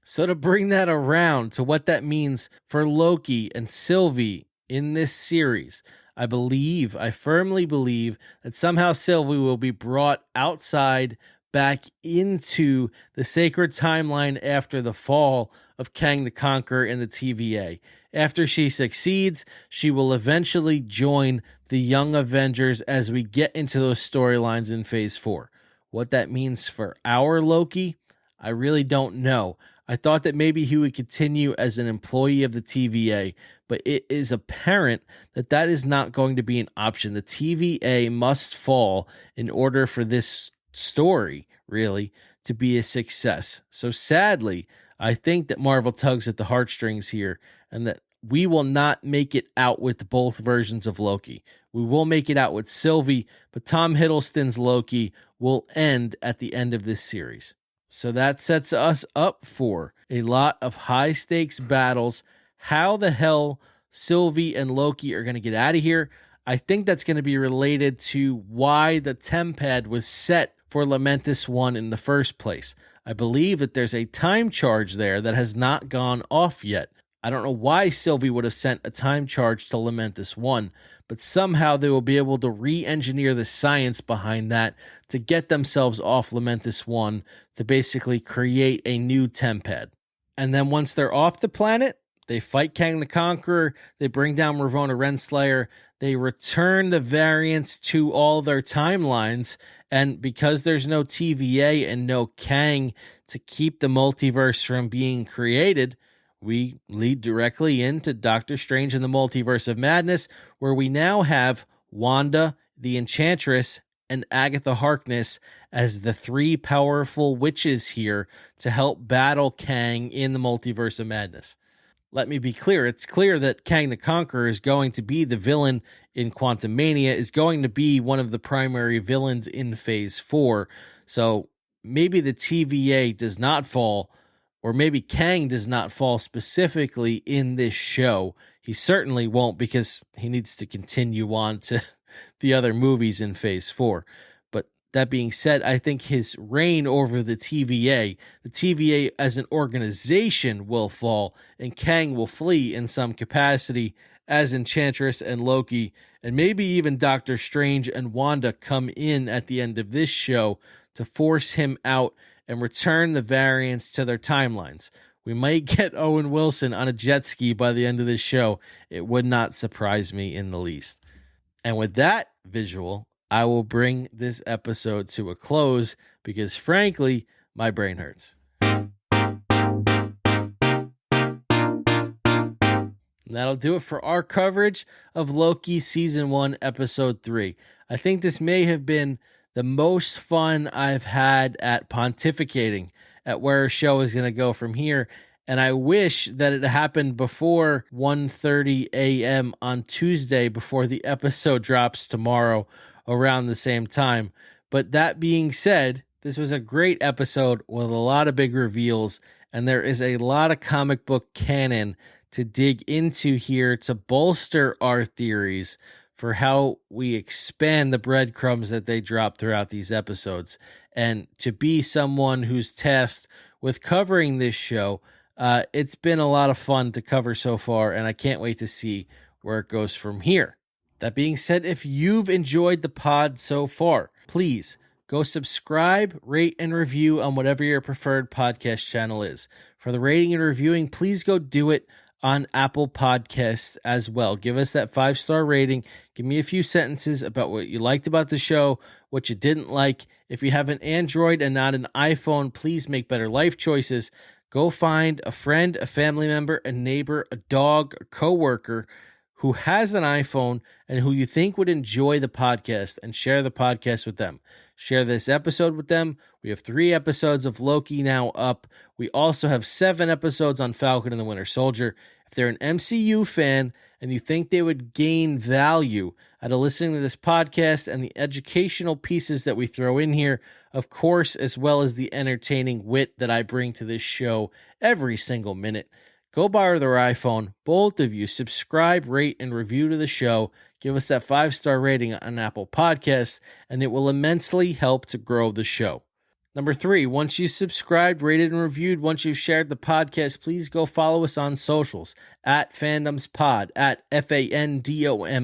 So to bring that around to what that means for Loki and Sylvie in this series, I firmly believe that somehow Sylvie will be brought outside back into the sacred timeline after the fall of Kang the Conqueror in the TVA. After she succeeds, she will eventually join the Young Avengers as we get into those storylines in Phase 4. What that means for our Loki, I really don't know. I thought that maybe he would continue as an employee of the TVA, but it is apparent that that is not going to be an option. The TVA must fall in order for this story, really, to be a success. So sadly, I think that Marvel tugs at the heartstrings here, and that we will not make it out with both versions of Loki. We will make it out with Sylvie, but Tom Hiddleston's Loki will end at the end of this series. So that sets us up for a lot of high-stakes battles. How the hell Sylvie and Loki are going to get out of here, I think that's going to be related to why the TemPad was set for Lamentis 1 in the first place. I believe that there's a time charge there that has not gone off yet. I don't know why Sylvie would have sent a time charge to Lamentis 1, but somehow they will be able to re-engineer the science behind that to get themselves off Lamentis 1 to basically create a new TemPad. And then once they're off the planet, they fight Kang the Conqueror, they bring down Ravonna Renslayer, they return the variants to all their timelines, and because there's no TVA and no Kang to keep the multiverse from being created, we lead directly into Doctor Strange and the Multiverse of Madness, where we now have Wanda, the Enchantress, and Agatha Harkness as the three powerful witches here to help battle Kang in the Multiverse of Madness. Let me be clear. It's clear that Kang the Conqueror is going to be the villain in Quantumania, is going to be one of the primary villains in Phase 4. So maybe the TVA does not fall, or maybe Kang does not fall specifically in this show. He certainly won't, because he needs to continue on to the other movies in Phase 4. But that being said, I think his reign over the TVA as an organization will fall, and Kang will flee in some capacity as Enchantress and Loki, and maybe even Doctor Strange and Wanda come in at the end of this show to force him out and return the variants to their timelines. We might get Owen Wilson on a jet ski by the end of this show. It would not surprise me in the least. And with that visual, I will bring this episode to a close because, frankly, my brain hurts. And that'll do it for our coverage of Loki Season 1, Episode 3. I think this may have been the most fun I've had at pontificating at where a show is going to go from here. And I wish that it happened before 1:30 a.m. on Tuesday, before the episode drops tomorrow around the same time. But that being said, this was a great episode with a lot of big reveals, and there is a lot of comic book canon to dig into here to bolster our theories for how we expand the breadcrumbs that they drop throughout these episodes. And to be someone who's tasked with covering this show, it's been a lot of fun to cover so far, and I can't wait to see where it goes from here. That being said, if you've enjoyed the pod so far, please go subscribe, rate, and review on whatever your preferred podcast channel is. For the rating and reviewing, please go do it on Apple Podcasts as well. Give us that 5-star rating. Give me a few sentences about what you liked about the show, what you didn't like. If you have an Android and not an iPhone, please make better life choices. Go find a friend, a family member, a neighbor, a dog, a coworker who has an iPhone and who you think would enjoy the podcast, and share the podcast with them. Share this episode with them. We have 3 episodes of Loki now up. We also have 7 episodes on Falcon and the Winter Soldier. If they're an MCU fan and you think they would gain value out of listening to this podcast and the educational pieces that we throw in here, of course, as well as the entertaining wit that I bring to this show every single minute, go borrow their iPhone. Both of you subscribe, rate, and review to the show. Give us that 5-star rating on Apple Podcasts, and it will immensely help to grow the show. Number 3, once you subscribed, rated, and reviewed, once you've shared the podcast, please go follow us on socials at FandomsPod, at FandomsPod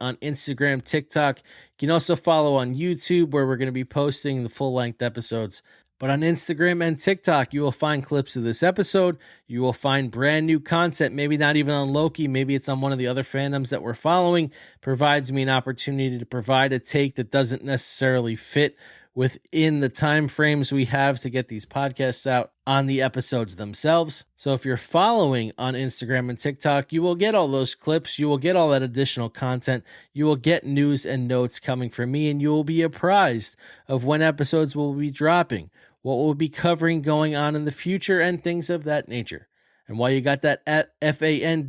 on Instagram, TikTok. You can also follow on YouTube, where we're going to be posting the full-length episodes. But on Instagram and TikTok, you will find clips of this episode. You will find brand new content, maybe not even on Loki. Maybe it's on one of the other fandoms that we're following. Provides me an opportunity to provide a take that doesn't necessarily fit within the time frames we have to get these podcasts out on the episodes themselves. So if you're following on Instagram and TikTok, you will get all those clips. You will get all that additional content. You will get news and notes coming from me, and you will be apprised of when episodes will be dropping, what we'll be covering going on in the future, and things of that nature. And while you got that FandomsPod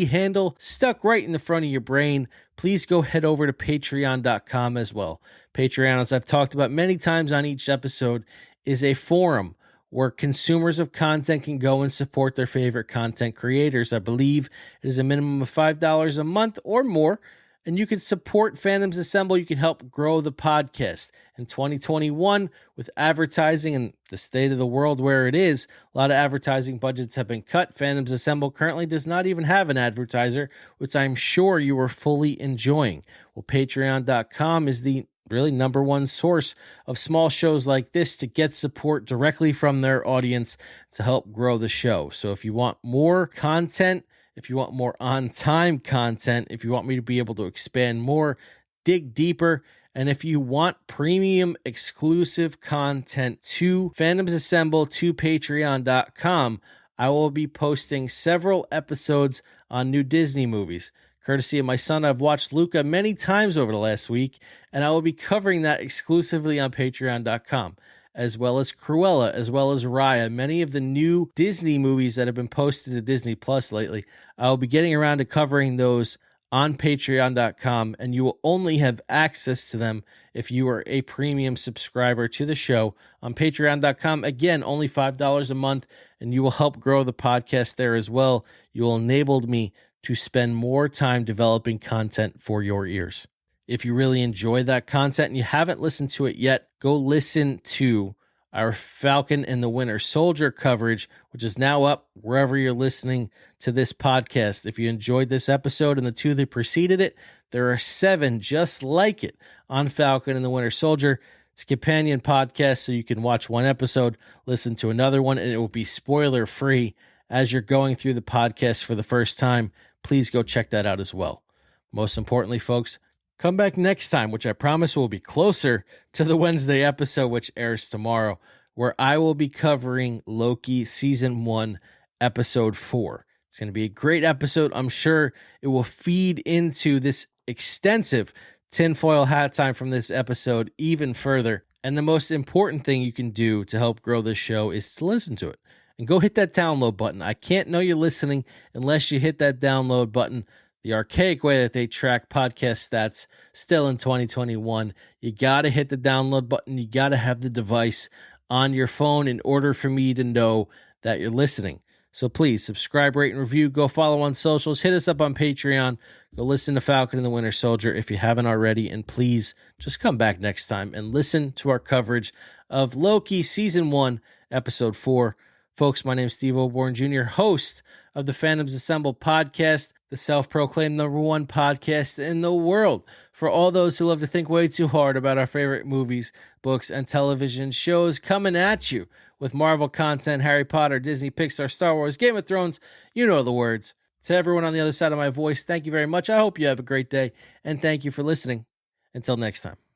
handle stuck right in the front of your brain, please go head over to patreon.com as well. Patreon, as I've talked about many times on each episode, is a forum where consumers of content can go and support their favorite content creators. I believe it is a minimum of $5 a month or more. And you can support Fandoms Assemble. You can help grow the podcast. In 2021, with advertising and the state of the world where it is, a lot of advertising budgets have been cut. Fandoms Assemble currently does not even have an advertiser, which I'm sure you are fully enjoying. Well, patreon.com is the really number one source of small shows like this to get support directly from their audience to help grow the show. So if you want more content, if you want more on-time content, if you want me to be able to expand more, dig deeper, and if you want premium exclusive content to Fandoms Assemble, to patreon.com, I will be posting several episodes on new Disney movies. Courtesy of my son, I've watched Luca many times over the last week, and I will be covering that exclusively on patreon.com. As well as Cruella, as well as Raya, many of the new Disney movies that have been posted to Disney Plus lately. I will be getting around to covering those on patreon.com, and you will only have access to them if you are a premium subscriber to the show on patreon.com. Again, only $5 a month, and you will help grow the podcast there as well. You will enable me to spend more time developing content for your ears. If you really enjoy that content and you haven't listened to it yet, go listen to our Falcon and the Winter Soldier coverage, which is now up wherever you're listening to this podcast. If you enjoyed this episode and the 2 that preceded it, there are 7 just like it on Falcon and the Winter Soldier. It's a companion podcast, so you can watch one episode, listen to another one, and it will be spoiler-free as you're going through the podcast for the first time. Please go check that out as well. Most importantly, folks, come back next time, which I promise will be closer to the Wednesday episode, which airs tomorrow, where I will be covering Loki Season 1, Episode 4. It's going to be a great episode. I'm sure it will feed into this extensive tinfoil hat time from this episode even further. And the most important thing you can do to help grow this show is to listen to it. And go hit that download button. I can't know you're listening unless you hit that download button. The archaic way that they track podcast stats still in 2021. You got to hit the download button. You got to have the device on your phone in order for me to know that you're listening. So please subscribe, rate, and review. Go follow on socials. Hit us up on Patreon. Go listen to Falcon and the Winter Soldier if you haven't already. And please just come back next time and listen to our coverage of Loki Season 1, Episode 4. Folks, my name is Steve Oborn Jr., host of the Fandoms Assemble podcast. the self-proclaimed #1 podcast in the world for all those who love to think way too hard about our favorite movies, books, and television shows, coming at you with Marvel content, Harry Potter, Disney, Pixar, Star Wars, Game of Thrones, you know the words. To everyone on the other side of my voice, thank you very much. I hope you have a great day, and thank you for listening. Until next time.